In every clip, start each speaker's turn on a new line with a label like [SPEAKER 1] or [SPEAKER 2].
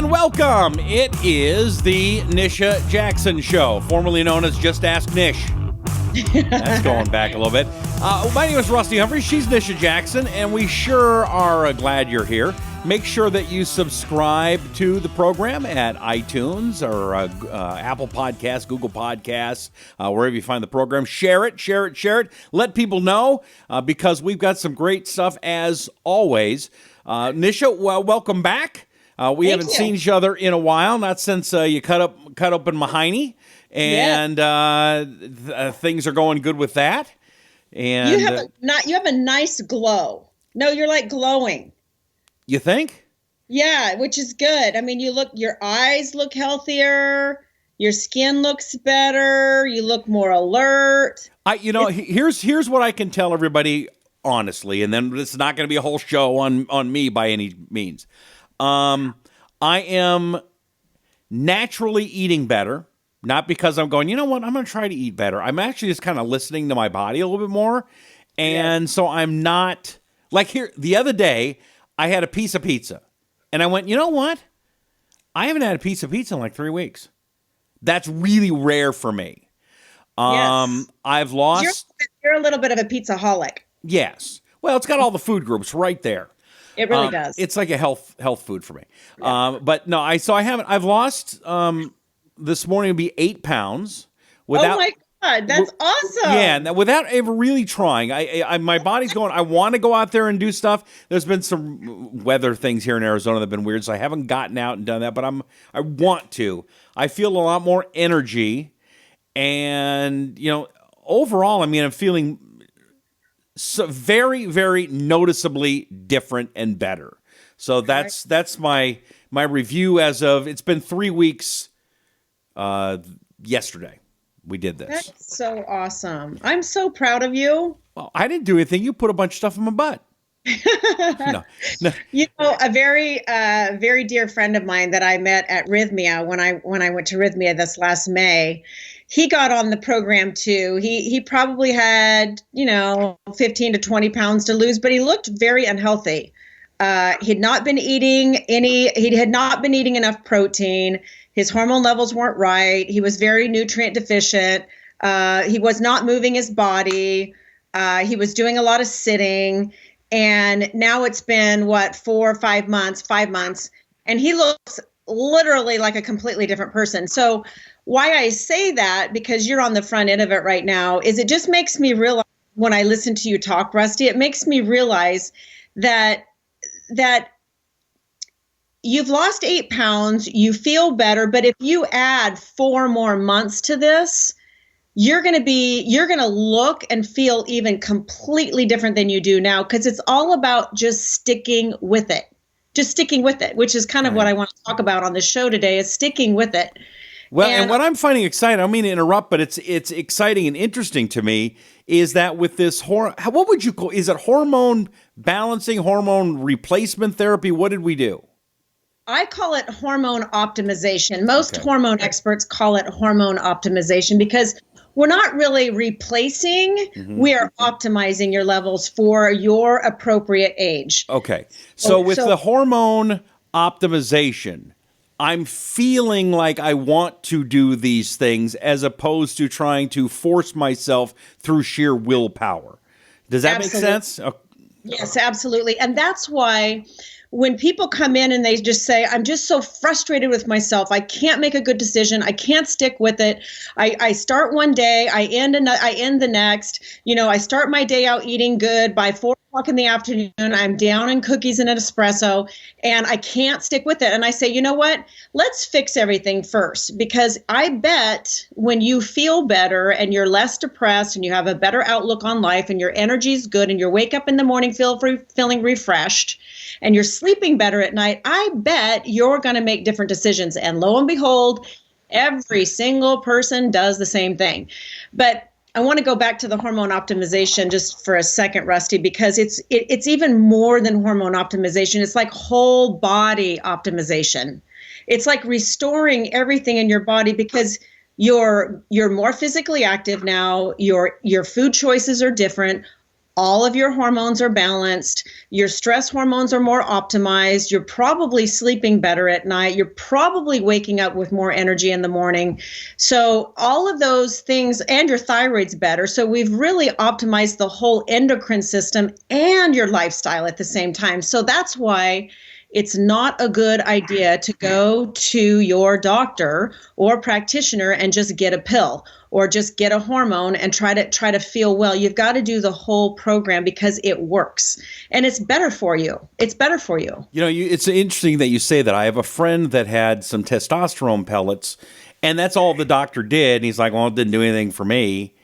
[SPEAKER 1] and welcome. It is the Nisha Jackson Show, formerly known as Just Ask Nish. That's going back a little bit. My name is Rusty Humphries. She's Nisha Jackson, and we sure are glad you're here. Make sure that you subscribe to the program at iTunes or Apple Podcasts, Google Podcasts, wherever you find the program. Share it. Let people know because we've got some great stuff as always. Nisha, welcome back. We haven't seen each other in a while, not since you cut open my hiney, and things are going good with that. And
[SPEAKER 2] you have a nice glow. No, you're like glowing.
[SPEAKER 1] You think?
[SPEAKER 2] Yeah, which is good. I mean, your eyes look healthier, your skin looks better, you look more alert.
[SPEAKER 1] Here's what I can tell everybody honestly, and then this is not going to be a whole show on me by any means. I am naturally eating better, not because I'm going, you know what, I'm going to try to eat better. I'm actually just kind of listening to my body a little bit more. And so I'm not, like here, the other day, I had a piece of pizza. And I went, you know what? I haven't had a piece of pizza in like 3 weeks. That's really rare for me. I've lost.
[SPEAKER 2] You're a little bit of a pizza-holic.
[SPEAKER 1] Yes. Well, it's got all the food groups right there.
[SPEAKER 2] It really does.
[SPEAKER 1] It's like a health food for me. Yeah. But no, I've lost, this morning would be 8 pounds. Without,
[SPEAKER 2] oh my God, that's awesome.
[SPEAKER 1] Yeah, without ever really trying. My body's going, I want to go out there and do stuff. There's been some weather things here in Arizona that have been weird, so I haven't gotten out and done that, but I want to. I feel a lot more energy, and, overall, I'm feeling so very, very noticeably different and better. So that's my review as of, it's been 3 weeks yesterday. We did this.
[SPEAKER 2] That's so awesome. I'm so proud of you.
[SPEAKER 1] Well, I didn't do anything. You put a bunch of stuff in my butt. No.
[SPEAKER 2] A very dear friend of mine that I met at Rhythmia when I went to Rhythmia this last May, he got on the program too. He probably had, 15 to 20 pounds to lose, but he looked very unhealthy. He had not been eating enough protein. His hormone levels weren't right. He was very nutrient deficient. He was not moving his body. He was doing a lot of sitting. And now it's been 5 months, and he looks literally like a completely different person. So why I say that, because you're on the front end of it right now, is it just makes me realize when I listen to you talk, Rusty, it makes me realize that you've lost 8 pounds, you feel better, but if you add 4 more months to this, you're going to look and feel even completely different than you do now, because it's all about just sticking with it, which is kind of what I want to talk about on the show today, is sticking with it.
[SPEAKER 1] Well, and what I'm finding exciting, I don't mean to interrupt, but it's exciting and interesting to me, is that with this, what would you call, is it hormone balancing, hormone replacement therapy? What did we do?
[SPEAKER 2] I call it hormone optimization. Most hormone experts call it hormone optimization, because we're not really replacing, we are optimizing your levels for your appropriate age.
[SPEAKER 1] Okay. So with the hormone optimization, I'm feeling like I want to do these things as opposed to trying to force myself through sheer willpower. Does that make sense?
[SPEAKER 2] Yes, absolutely. And that's why when people come in and they just say, I'm just so frustrated with myself, I can't make a good decision, I can't stick with it. I start one day, I end the next. I start my day out eating good. By 4 o'clock in the afternoon, I'm down in cookies and an espresso, and I can't stick with it. And I say, you know what? Let's fix everything first, because I bet when you feel better and you're less depressed and you have a better outlook on life and your energy's good and you wake up in the morning feeling refreshed, and you're sleeping better at night, I bet you're going to make different decisions. And lo and behold, every single person does the same thing. But I want to go back to the hormone optimization just for a second, Rusty, because it's even more than hormone optimization. It's like whole body optimization. It's like restoring everything in your body, because you're more physically active now. Your food choices are different. all of your hormones are balanced, your stress hormones are more optimized, you're probably sleeping better at night, you're probably waking up with more energy in the morning. So all of those things, and your thyroid's better. So we've really optimized the whole endocrine system and your lifestyle at the same time. So that's why it's not a good idea to go to your doctor or practitioner and just get a pill or just get a hormone and try to feel well. You've got to do the whole program because it works and it's better for you. It's better for you.
[SPEAKER 1] You know, it's interesting that you say that. I have a friend that had some testosterone pellets, and that's all the doctor did. And he's like, well, it didn't do anything for me.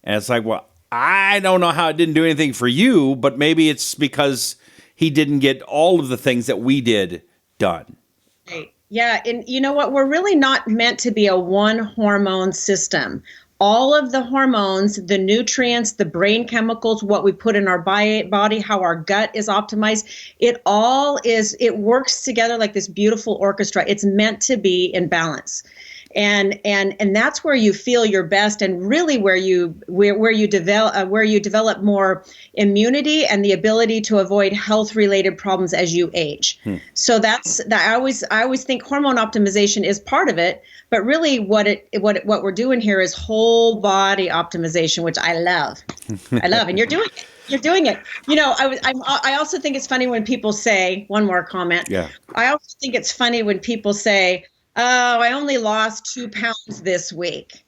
[SPEAKER 1] And it's like, well, I don't know how it didn't do anything for you, but maybe it's because he didn't get all of the things that we did done.
[SPEAKER 2] Right. Yeah. And you know what? We're really not meant to be a one hormone system. All of the hormones, the nutrients, the brain chemicals, what we put in our body, how our gut is optimized, it works together like this beautiful orchestra. It's meant to be in balance. And that's where you feel your best, and really where you develop more immunity and the ability to avoid health related problems as you age. So I always think hormone optimization is part of it, but really what we're doing here is whole body optimization, which I love. And you're doing it. You're doing it. You know, I also think it's funny when people say, one more comment.
[SPEAKER 1] Yeah.
[SPEAKER 2] I also think it's funny when people say, oh, I only lost 2 pounds this week.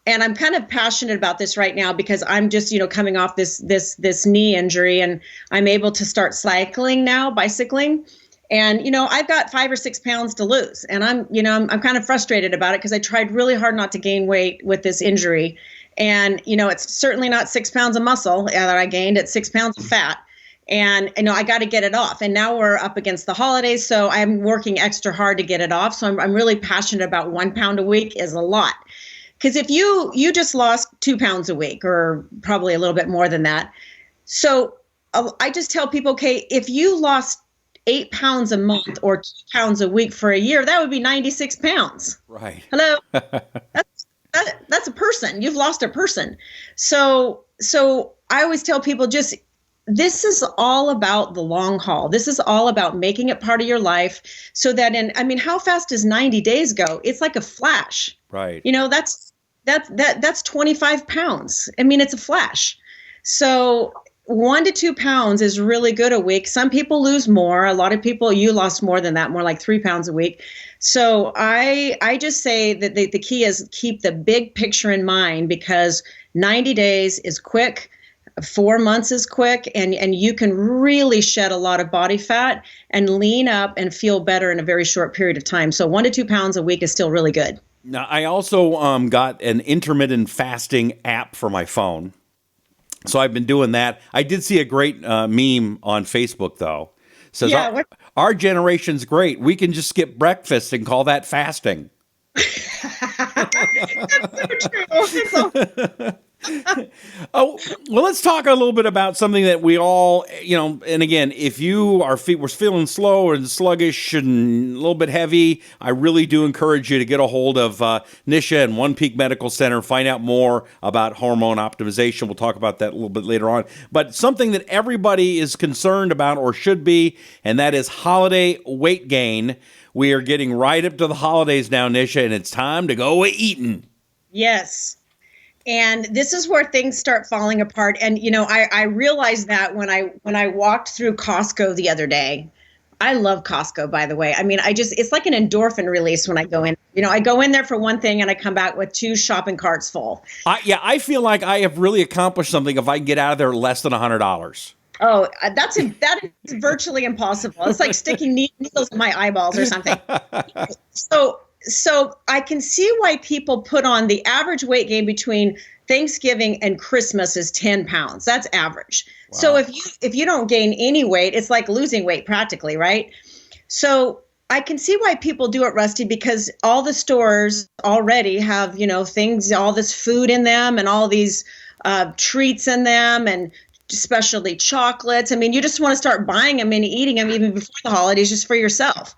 [SPEAKER 2] And I'm kind of passionate about this right now because I'm just, coming off this knee injury, and I'm able to start bicycling. And, I've got 5 or 6 pounds to lose. And I'm kind of frustrated about it because I tried really hard not to gain weight with this injury. And, it's certainly not 6 pounds of muscle that I gained. It's 6 pounds of fat. And I got to get it off. And now we're up against the holidays, so I'm working extra hard to get it off. So I'm really passionate about 1 pound a week is a lot. Because if you just lost 2 pounds a week, or probably a little bit more than that. So I just tell people, okay, if you lost 8 pounds a month or 2 pounds a week for a year, that would be 96 pounds.
[SPEAKER 1] Right.
[SPEAKER 2] Hello. That's a person. You've lost a person. So I always tell people, this is all about the long haul. This is all about making it part of your life so that how fast does 90 days go? It's like a flash.
[SPEAKER 1] Right.
[SPEAKER 2] That's 25 pounds. It's a flash. So 1 to 2 pounds is really good a week. Some people lose more. A lot of people, you lost more than that, more like 3 pounds a week. So I just say that the key is keep the big picture in mind, because 90 days is quick. 4 months is quick, and you can really shed a lot of body fat and lean up and feel better in a very short period of time. So 1 to 2 pounds a week is still really good.
[SPEAKER 1] Now, I also got an intermittent fasting app for my phone. So I've been doing that. I did see a great meme on Facebook, though. It says, our generation's great. We can just skip breakfast and call that fasting.
[SPEAKER 2] That's so true.
[SPEAKER 1] Oh, well, let's talk a little bit about something that we all, and again, if you are feeling slow and sluggish and a little bit heavy, I really do encourage you to get a hold of Nisha and One Peak Medical Center, find out more about hormone optimization. We'll talk about that a little bit later on. But something that everybody is concerned about, or should be, and that is holiday weight gain. We are getting right up to the holidays now, Nisha, and it's time to go eating.
[SPEAKER 2] Yes. And this is where things start falling apart. And, I realized that when I walked through Costco the other day. I love Costco, by the way. It's like an endorphin release when I go in. I go in there for one thing and I come back with 2 shopping carts full.
[SPEAKER 1] I feel like I have really accomplished something if I can get out of there less than $100.
[SPEAKER 2] Oh, that is virtually impossible. It's like sticking needles in my eyeballs or something. So I can see why people put on the average weight gain between Thanksgiving and Christmas is 10 pounds. That's average. Wow. So if you don't gain any weight, it's like losing weight practically, right? So I can see why people do it, Rusty, because all the stores already have, things, all this food in them and all these treats in them, and especially chocolates. You just want to start buying them and eating them even before the holidays just for yourself.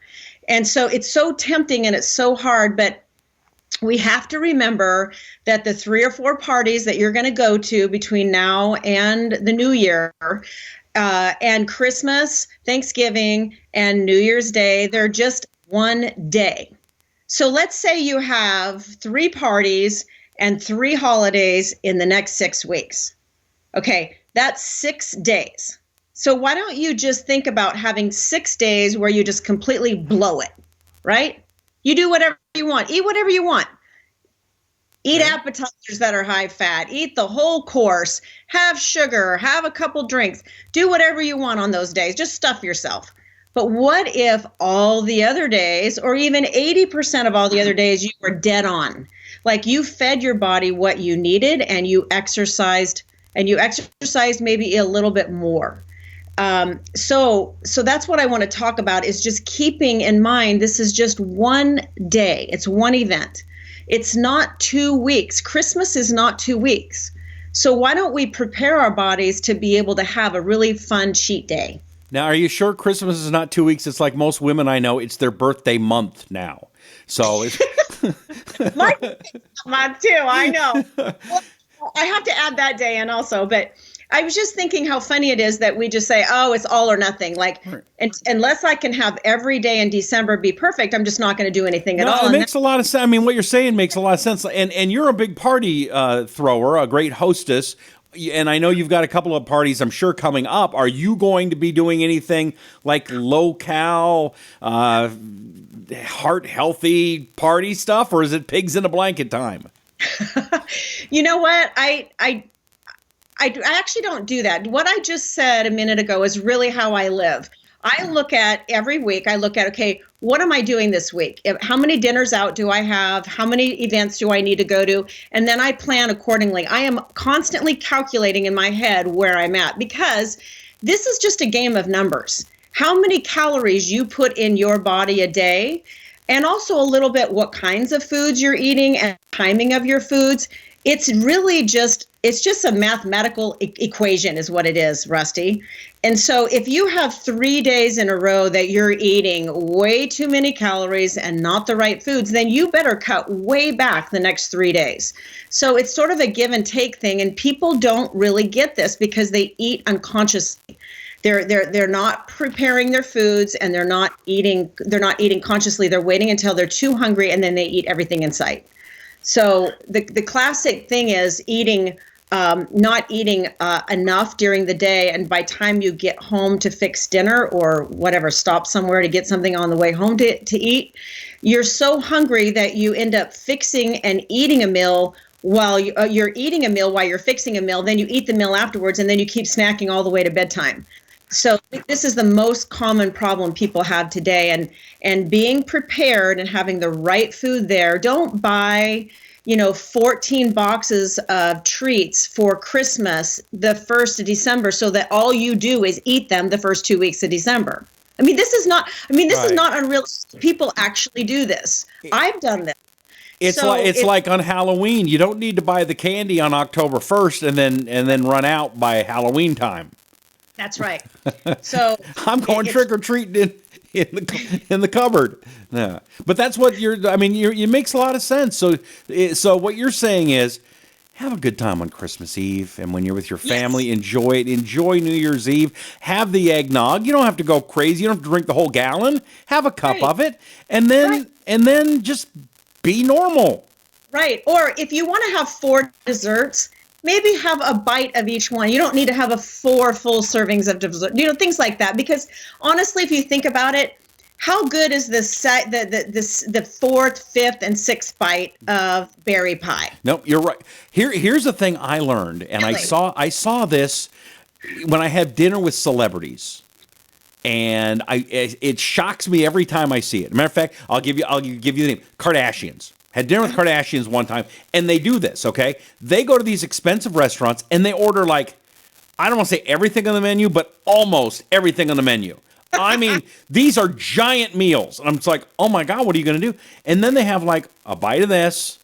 [SPEAKER 2] And so it's so tempting and it's so hard. But we have to remember that the 3 or 4 parties that you're going to go to between now and the new year, and Christmas, Thanksgiving, and New Year's Day, they're just one day. So let's say you have 3 parties and 3 holidays in the next 6 weeks. Okay, that's 6 days. So why don't you just think about having 6 days where you just completely blow it, right? You do whatever you want. Eat whatever you want. Eat appetizers that are high fat. Eat the whole course. Have sugar. Have a couple drinks. Do whatever you want on those days. Just stuff yourself. But what if all the other days, or even 80% of all the other days, you were dead on? Like you fed your body what you needed and you exercised maybe a little bit more. So that's what I want to talk about, is just keeping in mind, this is just one day. It's one event. It's not 2 weeks. Christmas is not 2 weeks. So why don't we prepare our bodies to be able to have a really fun cheat day?
[SPEAKER 1] Now, are you sure Christmas is not 2 weeks? It's like most women I know, it's their birthday month now. So it's
[SPEAKER 2] my month too, I know. Well, I have to add that day in also, but I was just thinking how funny it is that we just say, oh, it's all or nothing. Like, unless I can have every day in December be perfect, I'm just not going to do anything at all.
[SPEAKER 1] It makes a lot of sense. I mean, what you're saying makes a lot of sense. And you're a big party thrower, a great hostess. And I know you've got a couple of parties, I'm sure, coming up. Are you going to be doing anything like low-cal, heart-healthy party stuff, or is it pigs in a blanket time?
[SPEAKER 2] You know what? I actually don't do that. What I just said a minute ago is really how I live. I look at every week, okay, what am I doing this week? How many dinners out do I have? How many events do I need to go to? And then I plan accordingly. I am constantly calculating in my head where I'm at, because this is just a game of numbers. How many calories you put in your body a day, and also a little bit what kinds of foods you're eating and timing of your foods. It's really just a mathematical equation is what it is, Rusty. And so if you have 3 days in a row that you're eating way too many calories and not the right foods, then you better cut way back the next 3 days. So it's sort of a give and take thing. And people don't really get this because they eat unconsciously. They're not preparing their foods, and they're not eating consciously. They're waiting until they're too hungry, and then they eat everything in sight. So the classic thing is not eating enough during the day, and by time you get home to fix dinner or whatever, stop somewhere to get something on the way home to eat, you're so hungry that you end up fixing and eating a meal while you're eating a meal while you're fixing a meal. Then you eat the meal afterwards, and then you keep snacking all the way to bedtime. So this is the most common problem people have today, and being prepared and having the right food there. Don't buy, 14 boxes of treats for Christmas the 1st of December so that all you do is eat them the first 2 weeks of December. This is not unrealistic. People actually do this. I've done this.
[SPEAKER 1] It's like on Halloween. You don't need to buy the candy on October 1st and then run out by Halloween time.
[SPEAKER 2] That's right. So
[SPEAKER 1] I'm going trick or treating in the cupboard. Yeah. But that's what it makes a lot of sense. So what you're saying is, have a good time on Christmas Eve, and when you're with your family, yes, enjoy it. Enjoy New Year's Eve. Have the eggnog. You don't have to go crazy. You don't have to drink the whole gallon. Have a cup of it, and then just be normal.
[SPEAKER 2] Right. Or if you want to have 4 desserts, maybe have a bite of each one. You don't need to have 4 full servings of dessert, things like that. Because honestly, if you think about it, how good is the 4th, 5th, and 6th bite of berry pie?
[SPEAKER 1] Nope, you're right. Here's the thing I learned, and really? I saw this when I have dinner with celebrities, and it shocks me every time I see it. Matter of fact, I'll give you the name: Kardashians. Had dinner with Kardashians one time, and they do this, okay? They go to these expensive restaurants, and they order, like, I don't want to say everything on the menu, but almost everything on the menu. I mean, these are giant meals. And I'm just like, oh, my God, what are you going to do? And then they have, like, a bite of this,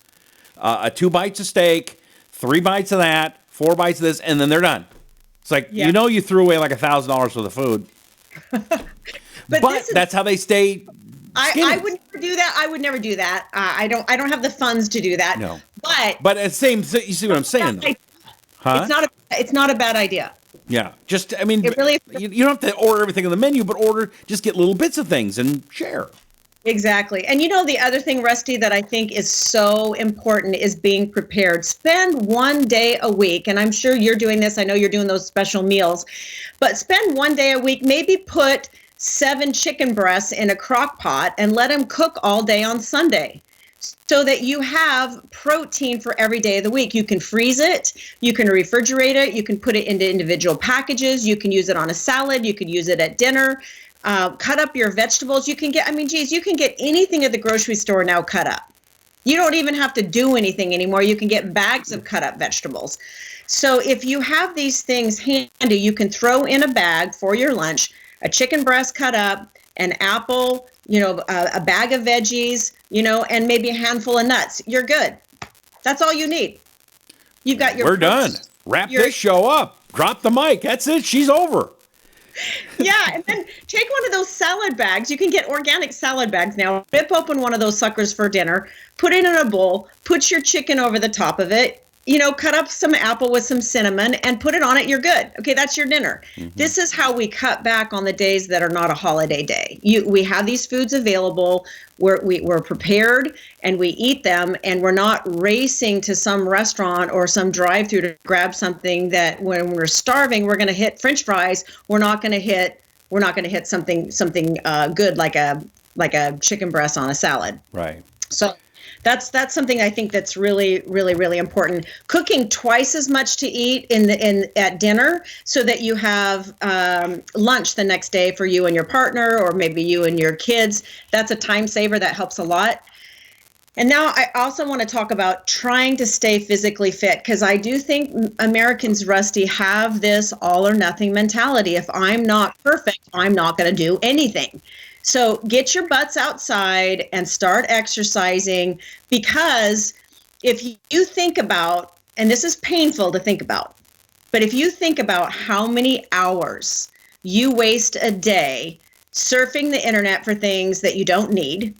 [SPEAKER 1] 2 bites of steak, 3 bites of that, 4 bites of this, and then they're done. It's like, you threw away, like, $1,000 worth of food. but that's how they stay
[SPEAKER 2] I would never do that. I would never do that. I don't have the funds to do that.
[SPEAKER 1] No.
[SPEAKER 2] But
[SPEAKER 1] it's same. You see what I'm saying? Though? Huh?
[SPEAKER 2] It's not a bad idea.
[SPEAKER 1] Yeah. Just, I mean,
[SPEAKER 2] it really,
[SPEAKER 1] you don't have to order everything on the menu, but just get little bits of things and share.
[SPEAKER 2] Exactly. And the other thing, Rusty, that I think is so important is being prepared. Spend one day a week, and I'm sure you're doing this. I know you're doing those special meals, but spend one day a week, maybe put 7 chicken breasts in a crock pot and let them cook all day on Sunday so that you have protein for every day of the week. You can freeze it, you can refrigerate it, you can put it into individual packages, you can use it on a salad, you can use it at dinner. Cut up your vegetables. You can get, you can get anything at the grocery store now cut up. You don't even have to do anything anymore. You can get bags of cut up vegetables. So if you have these things handy, you can throw in a bag for your lunch, a chicken breast cut up, an apple, a bag of veggies, and maybe a handful of nuts. You're good. That's all you need. You've got your.
[SPEAKER 1] We're done. Wrap this show up. Drop the mic. That's it. She's over.
[SPEAKER 2] Yeah, and then take one of those salad bags. You can get organic salad bags now. Rip open one of those suckers for dinner, put it in a bowl, put your chicken over the top of it, cut up some apple with some cinnamon and put it on it. You're good. Okay, that's your dinner. Mm-hmm. This is how we cut back on the days that are not a holiday day. We have these foods available. We're prepared and we eat them, and we're not racing to some restaurant or some drive-through to grab something that when we're starving, we're going to hit French fries. We're not going to hit something good like a chicken breast on a salad.
[SPEAKER 1] Right.
[SPEAKER 2] So that's something I think that's really, really, really important. Cooking twice as much to eat at dinner so that you have lunch the next day for you and your partner, or maybe you and your kids. That's a time saver that helps a lot. And now I also want to talk about trying to stay physically fit, because I do think Americans, Rusty, have this all or nothing mentality. If I'm not perfect, I'm not going to do anything. So get your butts outside and start exercising, because if you think about, and this is painful to think about, but if you think about how many hours you waste a day surfing the internet for things that you don't need,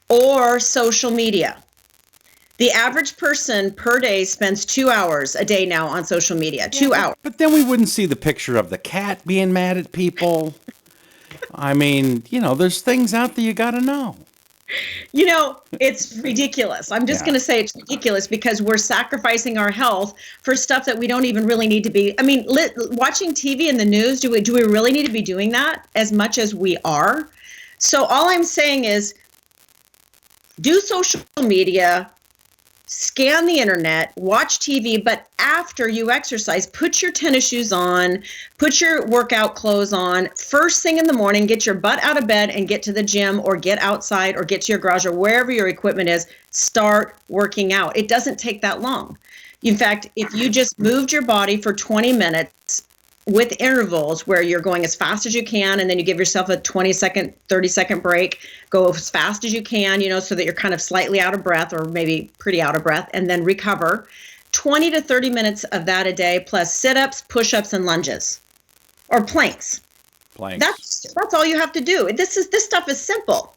[SPEAKER 2] or social media. The average person per day spends 2 hours a day now on social media, 2 hours.
[SPEAKER 1] But then we wouldn't see the picture of the cat being mad at people. There's things out there you got to know.
[SPEAKER 2] It's ridiculous. I'm just going to say it's ridiculous, because we're sacrificing our health for stuff that we don't even really need to be. Watching TV and the news, do we really need to be doing that as much as we are? So all I'm saying is do social media, scan the internet, watch TV, but after you exercise, put your tennis shoes on, put your workout clothes on, first thing in the morning, get your butt out of bed and get to the gym, or get outside, or get to your garage, or wherever your equipment is, start working out. It doesn't take that long. In fact, if you just moved your body for 20 minutes with intervals where you're going as fast as you can, and then you give yourself a 20-second, 30-second break, go as fast as you can, so that you're kind of slightly out of breath, or maybe pretty out of breath, and then recover. 20 to 30 minutes of that a day, plus sit-ups, push-ups, and lunges, or planks. That's all you have to do. This stuff is simple.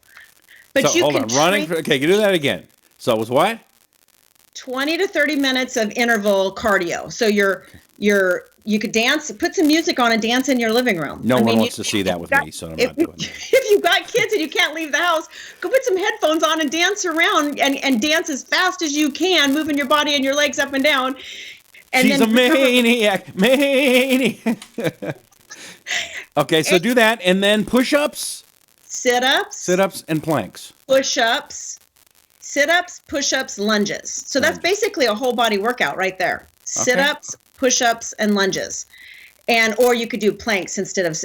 [SPEAKER 2] But
[SPEAKER 1] so, hold on, running. Okay, you do that again. So it was what?
[SPEAKER 2] 20 to 30 minutes of interval cardio. So you could dance, put some music on and dance in your living room.
[SPEAKER 1] No one wants to see that with me, so I'm not doing it.
[SPEAKER 2] If you've got kids and you can't leave the house, go put some headphones on and dance around and dance as fast as you can, moving your body and your legs up and down. And
[SPEAKER 1] She's a maniac. Okay, so do that, and then push-ups? Sit-ups and planks.
[SPEAKER 2] Push-ups, sit-ups, push-ups, lunges. So that's basically a whole body workout right there. Sit-ups, push-ups, and lunges, or you could do planks instead of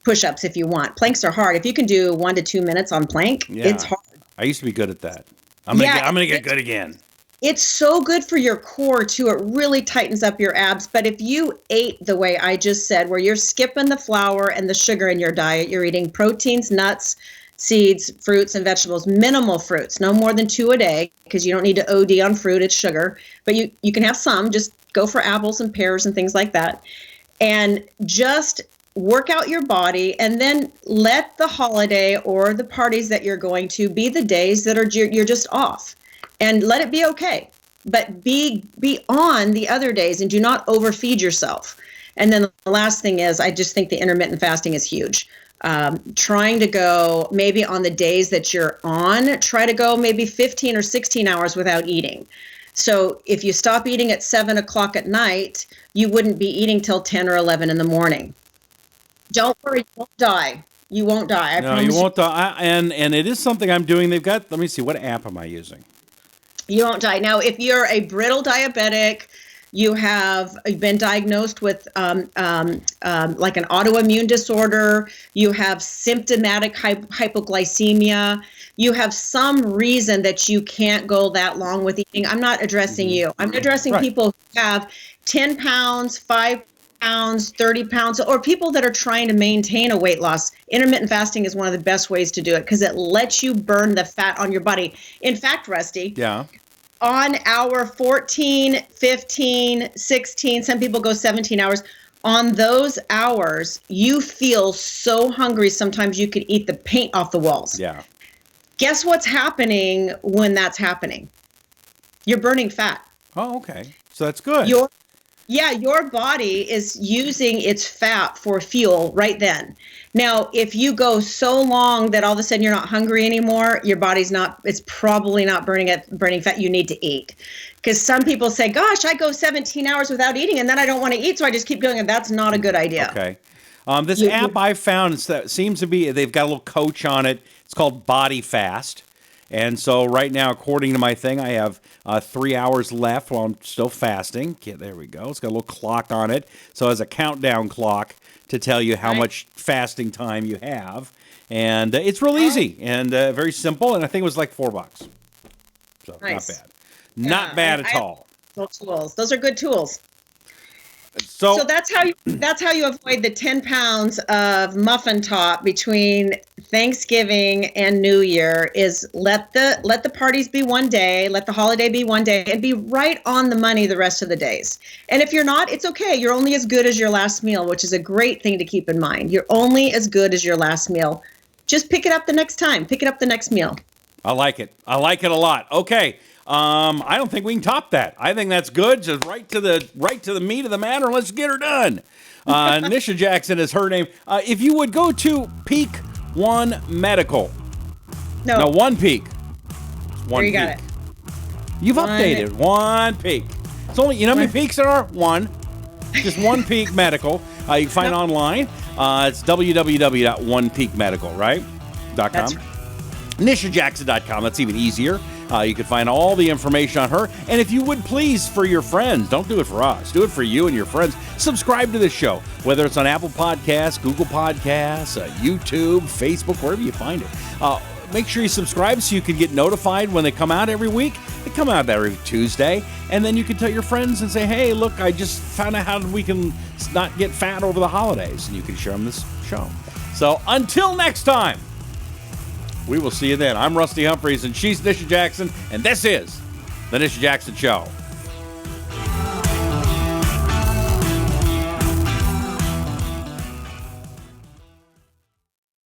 [SPEAKER 2] push-ups if you want. Planks are hard. If you can do 1 to 2 minutes on plank, it's hard.
[SPEAKER 1] I used to be good at that. I'm gonna get good again.
[SPEAKER 2] It's so good for your core too. It really tightens up your abs. But if you ate the way I just said, where you're skipping the flour and the sugar in your diet, you're eating proteins, nuts, seeds, fruits, and vegetables, minimal fruits, no more than 2 a day, because you don't need to OD on fruit, it's sugar. But you can have some, just go for apples and pears and things like that. And just work out your body, and then let the holiday or the parties that you're going to be the days that you're just off, and let it be okay. But be on the other days and do not overfeed yourself. And then the last thing is, I just think the intermittent fasting is huge. Trying to go maybe on the days that you're on, try to go maybe 15 or 16 hours without eating. So if you stop eating at 7 o'clock at night, you wouldn't be eating till 10 or 11 in the morning. Don't worry, you won't die. You won't die.
[SPEAKER 1] No, you won't die. And it is something I'm doing. They've got, let me see, what app am I using?
[SPEAKER 2] You won't die. Now, if you're a brittle diabetic, you've been diagnosed with like an autoimmune disorder, you have symptomatic hypoglycemia, you have some reason that you can't go that long with eating. I'm not addressing you. I'm addressing people who have 10 pounds, 5 pounds, 30 pounds, or people that are trying to maintain a weight loss. Intermittent fasting is one of the best ways to do it because it lets you burn the fat on your body. In fact, Rusty, on hour 14, 15, 16, some people go 17 hours. On those hours, you feel so hungry, sometimes you could eat the paint off the walls.
[SPEAKER 1] Yeah.
[SPEAKER 2] Guess what's happening when that's happening? You're burning fat.
[SPEAKER 1] Oh, okay. So that's good.
[SPEAKER 2] Your body is using its fat for fuel right then. Now, if you go so long that all of a sudden you're not hungry anymore, your body's it's probably not burning fat. You need to eat. Because some people say, gosh, I go 17 hours without eating and then I don't want to eat, so I just keep going. And that's not a good idea.
[SPEAKER 1] Okay. This app I found seems to be, they've got a little coach on it. It's called Body Fast. And so right now, according to my thing, I have 3 hours left while I'm still fasting. Okay, there we go. It's got a little clock on it. So it has a countdown clock to tell you how much fasting time you have. And it's real easy and very simple. And I think it was like $4. So not bad. Not bad at all.
[SPEAKER 2] Tools. Those are good tools.
[SPEAKER 1] So
[SPEAKER 2] that's how you avoid the 10 pounds of muffin top between Thanksgiving and New Year is let the parties be one day, let the holiday be one day, and be right on the money the rest of the days. And if you're not, it's okay. You're only as good as your last meal, which is a great thing to keep in mind. You're only as good as your last meal. Just pick it up the next time. Pick it up the next meal.
[SPEAKER 1] I like it. I like it a lot. Okay. I don't think we can top that. I think that's good. Just right to the meat of the matter. Let's get her done. Nisha Jackson is her name. If you would go to Peak One Medical. No, One Peak. One Peak. Got it. You've updated One Peak. It's only, you know how many peaks there are? One. Just One Peak Medical. You can find it online. It's www.onepeakmedical, right? .com. That's right. NishaJackson.com. That's even easier. You can find all the information on her. And if you would please, for your friends, don't do it for us. Do it for you and your friends. Subscribe to this show, whether it's on Apple Podcasts, Google Podcasts, YouTube, Facebook, wherever you find it. Make sure you subscribe so you can get notified when they come out every week. They come out every Tuesday. And then you can tell your friends and say, hey, look, I just found out how we can not get fat over the holidays. And you can share them this show. So until next time. We will see you then. I'm Rusty Humphries, and she's Nisha Jackson, and this is The Nisha Jackson Show.